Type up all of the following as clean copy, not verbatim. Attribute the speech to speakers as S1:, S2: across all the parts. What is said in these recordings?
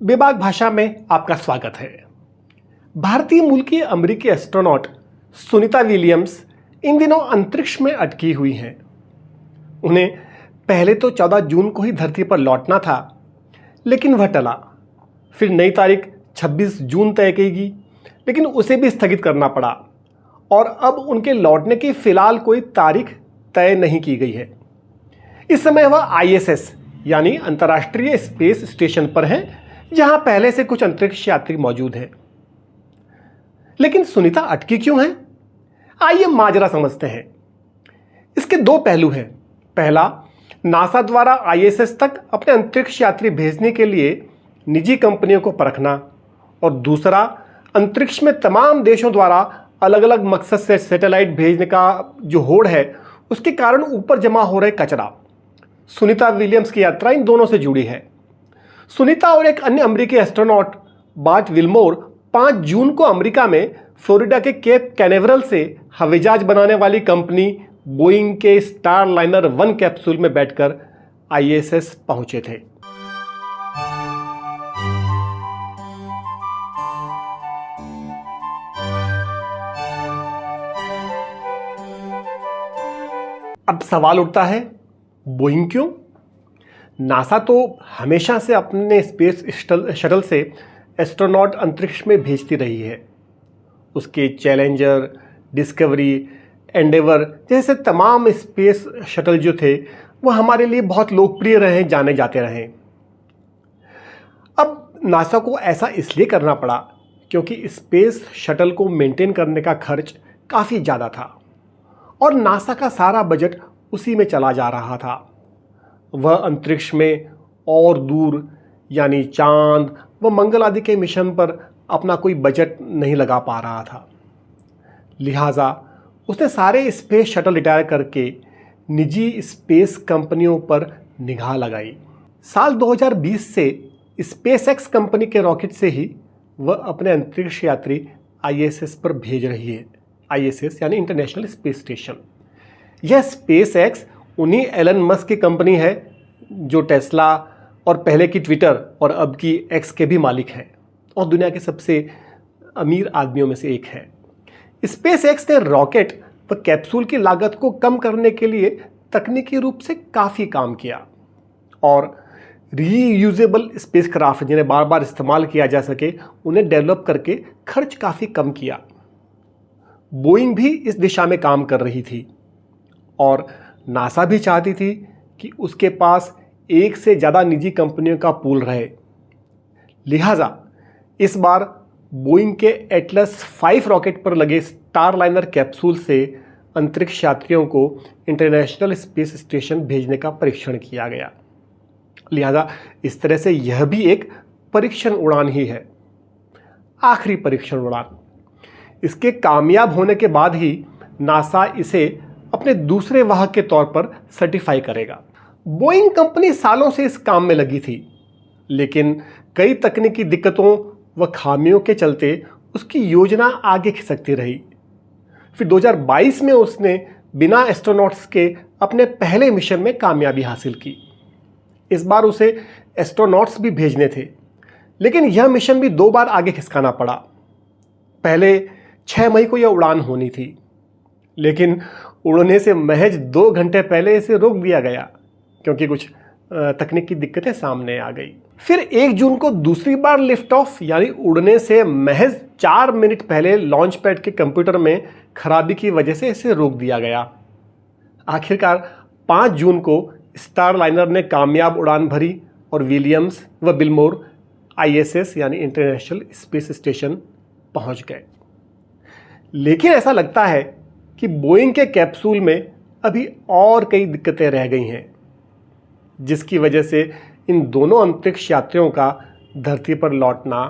S1: बेबाक भाषा में आपका स्वागत है। भारतीय मूल की अमेरिकी एस्ट्रोनॉट सुनीता विलियम्स इन दिनों अंतरिक्ष में अटकी हुई हैं। उन्हें पहले तो 14 जून को ही धरती पर लौटना था, लेकिन वह टला। फिर नई तारीख 26 जून तय की गई, लेकिन उसे भी स्थगित करना पड़ा और अब उनके लौटने की फिलहाल कोई तारीख तय नहीं की गई है। इस समय वह ISS यानी अंतर्राष्ट्रीय स्पेस स्टेशन पर हैं, जहां पहले से कुछ अंतरिक्ष यात्री मौजूद हैं। लेकिन सुनीता अटकी क्यों हैं? आइए माजरा समझते हैं। इसके दो पहलू हैं। पहला, नासा द्वारा ISS तक अपने अंतरिक्ष यात्री भेजने के लिए निजी कंपनियों को परखना, और दूसरा, अंतरिक्ष में तमाम देशों द्वारा अलग अलग मकसद से सैटेलाइट भेजने का जो होड़ है, उसके कारण ऊपर जमा हो रहे कचरा। सुनीता विलियम्स की यात्रा इन दोनों से जुड़ी है। सुनीता और एक अन्य अमेरिकी एस्ट्रोनॉट बार्ट विल्मोर 5 जून को अमेरिका में फ्लोरिडा के केप कैनेवरल से हवाईजहाज बनाने वाली कंपनी बोइंग के स्टारलाइनर 1 कैप्सूल में बैठकर ISS पहुंचे थे। अब सवाल उठता है, बोइंग क्यों? नासा तो हमेशा से अपने स्पेस शटल से एस्ट्रोनॉट अंतरिक्ष में भेजती रही है। उसके चैलेंजर, डिस्कवरी, एंडेवर जैसे तमाम स्पेस शटल जो थे, वह हमारे लिए बहुत लोकप्रिय रहे, जाने जाते रहे। अब नासा को ऐसा इसलिए करना पड़ा क्योंकि स्पेस शटल को मेंटेन करने का खर्च काफ़ी ज़्यादा था और नासा का सारा बजट उसी में चला जा रहा था। वह अंतरिक्ष में और दूर यानी चांद व मंगल आदि के मिशन पर अपना कोई बजट नहीं लगा पा रहा था। लिहाजा उसने सारे स्पेस शटल रिटायर करके निजी स्पेस कंपनियों पर निगाह लगाई। साल 2020 से SpaceX कंपनी के रॉकेट से ही वह अपने अंतरिक्ष यात्री ISS पर भेज रही है। ISS यानी इंटरनेशनल स्पेस स्टेशन। यह SpaceX उन्हीं एलन मस्क की कंपनी है जो टेस्ला और पहले की ट्विटर और अब की X के भी मालिक हैं और दुनिया के सबसे अमीर आदमियों में से एक है। SpaceX ने रॉकेट व कैप्सूल की लागत को कम करने के लिए तकनीकी रूप से काफ़ी काम किया और रीयूजेबल स्पेसक्राफ्ट जिन्हें बार बार इस्तेमाल किया जा सके, उन्हें डेवलप करके खर्च काफ़ी कम किया। बोइंग भी इस दिशा में काम कर रही थी और नासा भी चाहती थी कि उसके पास एक से ज़्यादा निजी कंपनियों का पूल रहे। लिहाजा इस बार बोइंग के एटलस 5 रॉकेट पर लगे स्टारलाइनर कैप्सूल से अंतरिक्ष यात्रियों को इंटरनेशनल स्पेस स्टेशन भेजने का परीक्षण किया गया। लिहाजा इस तरह से यह भी एक परीक्षण उड़ान ही है, आखिरी परीक्षण उड़ान। इसके कामयाब होने के बाद ही नासा इसे अपने दूसरे वाहक के तौर पर सर्टिफाई करेगा। बोइंग कंपनी सालों से इस काम में लगी थी, लेकिन कई तकनीकी दिक्कतों व खामियों के चलते उसकी योजना आगे खिसकती रही। फिर 2022 में उसने बिना एस्ट्रोनॉट्स के अपने पहले मिशन में कामयाबी हासिल की। इस बार उसे एस्ट्रोनॉट्स भी भेजने थे, लेकिन यह मिशन भी 2 बार आगे खिसकाना पड़ा। पहले 6 मई को यह उड़ान होनी थी, लेकिन उड़ने से महज 2 घंटे पहले इसे रोक दिया गया क्योंकि कुछ तकनीकी दिक्कतें सामने आ गई। फिर 1 जून को दूसरी बार लिफ्ट ऑफ यानी उड़ने से महज 4 मिनट पहले लॉन्च पैड के कंप्यूटर में खराबी की वजह से इसे रोक दिया गया। आखिरकार 5 जून को स्टारलाइनर ने कामयाब उड़ान भरी और विलियम्स व विल्मोर ISS यानी इंटरनेशनल स्पेस स्टेशन पहुंच गए। लेकिन ऐसा लगता है कि बोइंग के कैप्सूल में अभी और कई दिक्कतें रह गई हैं, जिसकी वजह से इन दोनों अंतरिक्ष यात्रियों का धरती पर लौटना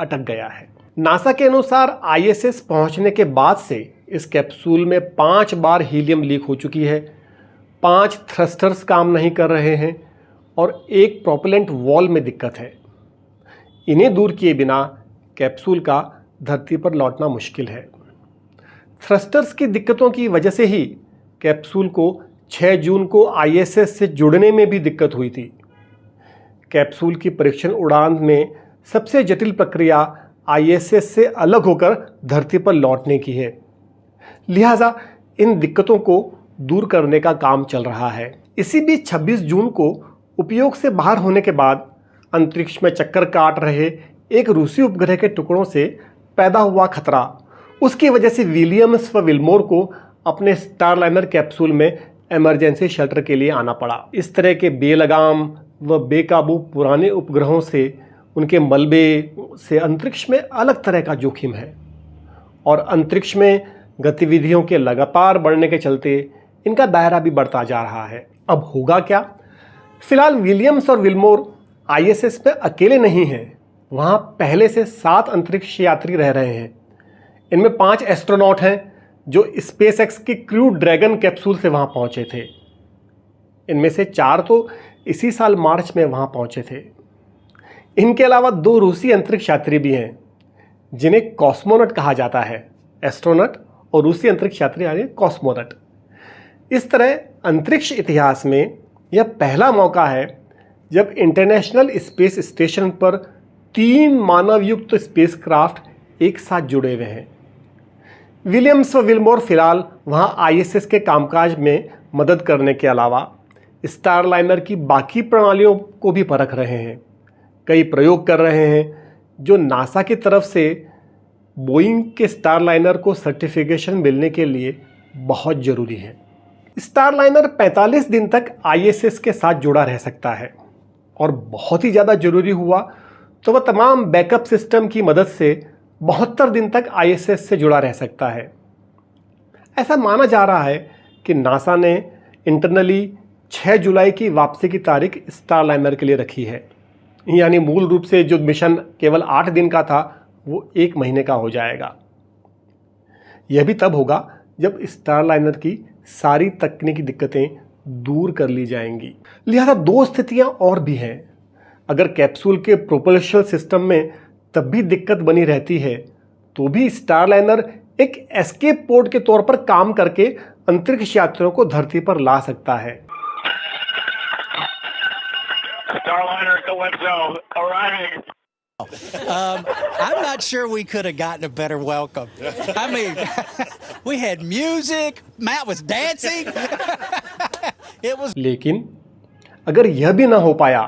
S1: अटक गया है। नासा के अनुसार ISS पहुंचने के बाद से इस कैप्सूल में 5 बार हीलियम लीक हो चुकी है, 5 थ्रस्टर्स काम नहीं कर रहे हैं और एक प्रोपेलेंट वॉल में दिक्कत है। इन्हें दूर किए बिना कैप्सूल का धरती पर लौटना मुश्किल है। थ्रस्टर्स की दिक्कतों की वजह से ही कैप्सूल को 6 जून को ISS से जुड़ने में भी दिक्कत हुई थी। कैप्सूल की परीक्षण उड़ान में सबसे जटिल प्रक्रिया आईएसएस से अलग होकर धरती पर लौटने की है। लिहाजा इन दिक्कतों को दूर करने का काम चल रहा है। इसी बीच 26 जून को उपयोग से बाहर होने के बाद अंतरिक्ष में चक्कर काट रहे एक रूसी उपग्रह के टुकड़ों से पैदा हुआ खतरा, उसकी वजह से विलियम्स व विल्मोर को अपने स्टारलाइनर कैप्सूल में इमरजेंसी शेल्टर के लिए आना पड़ा। इस तरह के बेलगाम व बेकाबू पुराने उपग्रहों से, उनके मलबे से अंतरिक्ष में अलग तरह का जोखिम है और अंतरिक्ष में गतिविधियों के लगातार बढ़ने के चलते इनका दायरा भी बढ़ता जा रहा है। अब होगा क्या? फिलहाल विलियम्स और विल्मोर आईएसएस में अकेले नहीं हैं। वहाँ पहले से 7 अंतरिक्ष यात्री रह रहे हैं। इनमें 5 एस्ट्रोनॉट हैं जो स्पेसएक्स की क्रू ड्रैगन कैप्सूल से वहाँ पहुँचे थे। इनमें से 4 तो इसी साल मार्च में वहाँ पहुँचे थे। इनके अलावा 2 रूसी अंतरिक्ष यात्री भी हैं जिन्हें कॉस्मोनट कहा जाता है। एस्ट्रोनट और रूसी अंतरिक्ष यात्री यानी कॉस्मोनट। इस तरह अंतरिक्ष इतिहास में यह पहला मौका है जब इंटरनेशनल स्पेस स्टेशन पर 3 मानवयुक्त स्पेसक्राफ्ट एक साथ जुड़े हुए हैं। विलियम्स व विल्मोर फिलहाल वहां आईएसएस के कामकाज में मदद करने के अलावा स्टारलाइनर की बाकी प्रणालियों को भी परख रहे हैं। कई प्रयोग कर रहे हैं जो नासा की तरफ से बोइंग के स्टारलाइनर को सर्टिफिकेशन मिलने के लिए बहुत ज़रूरी है। स्टारलाइनर 45 दिन तक आईएसएस के साथ जुड़ा रह सकता है और बहुत ही ज़्यादा ज़रूरी हुआ तो वह तमाम बैकअप सिस्टम की मदद से 72 दिन तक आईएसएस से जुड़ा रह सकता है। ऐसा माना जा रहा है कि नासा ने इंटरनली 6 जुलाई की वापसी की तारीख स्टारलाइनर के लिए रखी है, यानी मूल रूप से जो मिशन केवल 8 दिन का था वो 1 महीने का हो जाएगा। यह भी तब होगा जब स्टारलाइनर की सारी तकनीकी दिक्कतें दूर कर ली जाएंगी। लिहाजा 2 स्थितियां और भी हैं। अगर कैप्सूल के प्रोपल्शन सिस्टम में तब भी दिक्कत बनी रहती है तो भी स्टारलाइनर एक एस्केप पोर्ट के तौर पर काम करके अंतरिक्ष यात्रियों को धरती पर ला सकता है।
S2: Starliner Calypso arriving.
S3: I'm not sure we could have gotten a better welcome. I mean, we had music, Matt was dancing. It was.
S1: लेकिन अगर यह भी ना हो पाया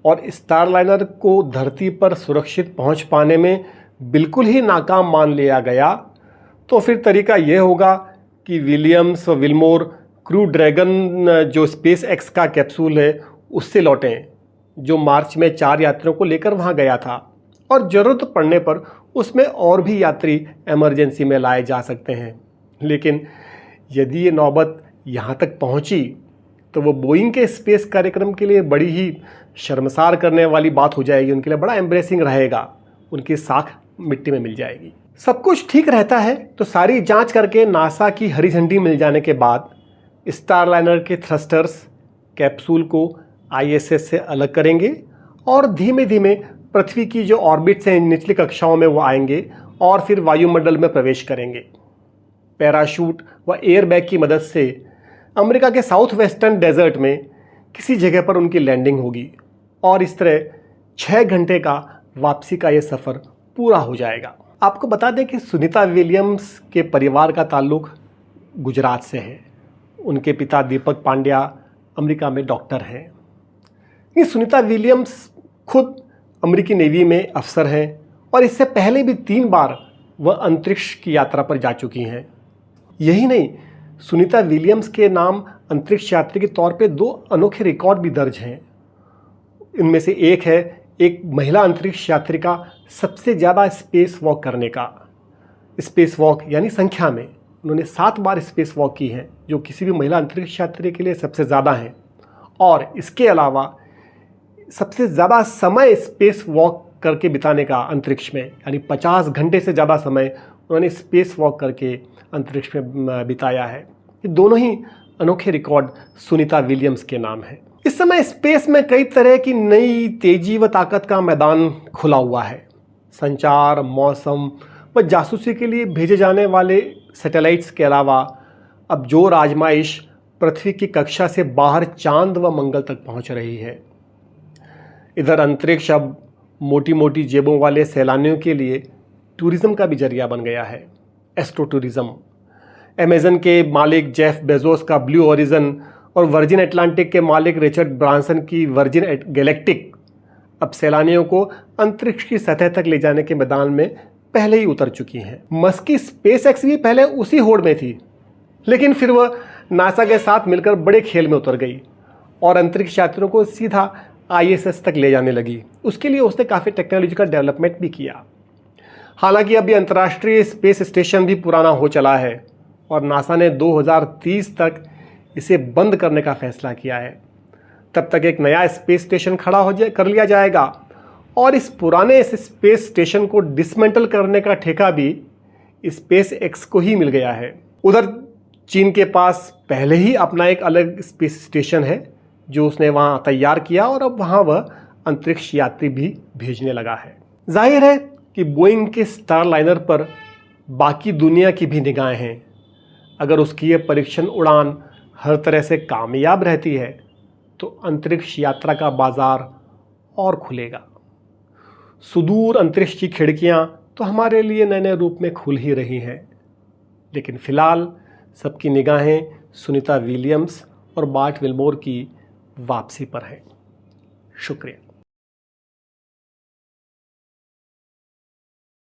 S1: और स्टारलाइनर को धरती पर सुरक्षित पहुंच पाने में बिल्कुल ही नाकाम मान लिया गया तो फिर तरीका यह होगा कि विलियम्स व विल्मोर क्रू ड्रैगन जो स्पेस एक्स का कैप्सूल है उससे लौटें, जो मार्च में 4 यात्रियों को लेकर वहां गया था, और ज़रूरत पड़ने पर उसमें और भी यात्री इमरजेंसी में लाए जा सकते हैं। लेकिन यदि ये नौबत यहाँ तक पहुँची तो वो बोइंग के स्पेस कार्यक्रम के लिए बड़ी ही शर्मसार करने वाली बात हो जाएगी। उनके लिए बड़ा एम्ब्रेसिंग रहेगा, उनकी साख मिट्टी में मिल जाएगी। सब कुछ ठीक रहता है तो सारी जांच करके नासा की हरी झंडी मिल जाने के बाद स्टारलाइनर के थ्रस्टर्स कैप्सूल को आईएसएस से अलग करेंगे और धीमे धीमे पृथ्वी की जो ऑर्बिट से निचली कक्षाओं में वो आएंगे और फिर वायुमंडल में प्रवेश करेंगे। पैराशूट व एयरबैग की मदद से अमेरिका के साउथ वेस्टर्न डेजर्ट में किसी जगह पर उनकी लैंडिंग होगी और इस तरह 6 घंटे का वापसी का ये सफ़र पूरा हो जाएगा। आपको बता दें कि सुनीता विलियम्स के परिवार का ताल्लुक गुजरात से है। उनके पिता दीपक पांड्या अमेरिका में डॉक्टर हैं। ये सुनीता विलियम्स खुद अमेरिकी नेवी में अफसर हैं और इससे पहले भी 3 बार वह अंतरिक्ष की यात्रा पर जा चुकी हैं। यही नहीं, सुनीता विलियम्स के नाम अंतरिक्ष यात्री के तौर पे 2 अनोखे रिकॉर्ड भी दर्ज हैं। इनमें से एक है एक महिला अंतरिक्ष यात्री का सबसे ज़्यादा स्पेस वॉक करने का। स्पेस वॉक यानी संख्या में उन्होंने 7 बार स्पेस वॉक की है, जो किसी भी महिला अंतरिक्ष यात्री के लिए सबसे ज़्यादा हैं। और इसके अलावा सबसे ज़्यादा समय स्पेस वॉक करके बिताने का अंतरिक्ष में, यानी 50 घंटे से ज़्यादा समय उन्होंने स्पेस वॉक करके अंतरिक्ष में बिताया है। ये दोनों ही अनोखे रिकॉर्ड सुनीता विलियम्स के नाम है। इस समय स्पेस में कई तरह की नई तेजी व ताकत का मैदान खुला हुआ है। संचार, मौसम व जासूसी के लिए भेजे जाने वाले सैटेलाइट्स के अलावा अब जोर आजमाइश पृथ्वी की कक्षा से बाहर चांद व मंगल तक पहुंच रही है। इधर अंतरिक्ष अब मोटी मोटी जेबों वाले सैलानियों के लिए टूरिज़्म का भी जरिया बन गया है। Astro tourism. अमेज़न के मालिक जेफ बेजोस का ब्लू ओरिजिन और वर्जिन अटलांटिक के मालिक रिचर्ड ब्रांसन की वर्जिन गैलेक्टिक अब सैलानियों को अंतरिक्ष की सतह तक ले जाने के मैदान में पहले ही उतर चुकी हैं। मस्क की स्पेसएक्स भी पहले उसी होड़ में थी, लेकिन फिर वह नासा के साथ मिलकर बड़े खेल में उतर गई और अंतरिक्ष यात्रियों को सीधा ISS तक ले जाने लगी। उसके लिए उसने काफ़ी टेक्नोलॉजिकल डेवलपमेंट भी किया। हालांकि अभी अंतर्राष्ट्रीय स्पेस स्टेशन भी पुराना हो चला है और नासा ने 2030 तक इसे बंद करने का फैसला किया है। तब तक एक नया स्पेस स्टेशन खड़ा कर लिया जाएगा और इस पुराने स्पेस स्टेशन को डिसमेंटल करने का ठेका भी स्पेस एक्स को ही मिल गया है। उधर चीन के पास पहले ही अपना एक अलग स्पेस स्टेशन है जो उसने वहाँ तैयार किया और अब वहाँ वह अंतरिक्ष यात्री भी भेजने लगा है। जाहिर है कि बोइंग के स्टार लाइनर पर बाकी दुनिया की भी निगाहें हैं। अगर उसकी ये परीक्षण उड़ान हर तरह से कामयाब रहती है तो अंतरिक्ष यात्रा का बाजार और खुलेगा। सुदूर अंतरिक्ष की खिड़कियां तो हमारे लिए नए नए रूप में खुल ही रही हैं, लेकिन फिलहाल सबकी निगाहें सुनीता विलियम्स और बार्ट विल्मोर की वापसी पर हैं। शुक्रिया।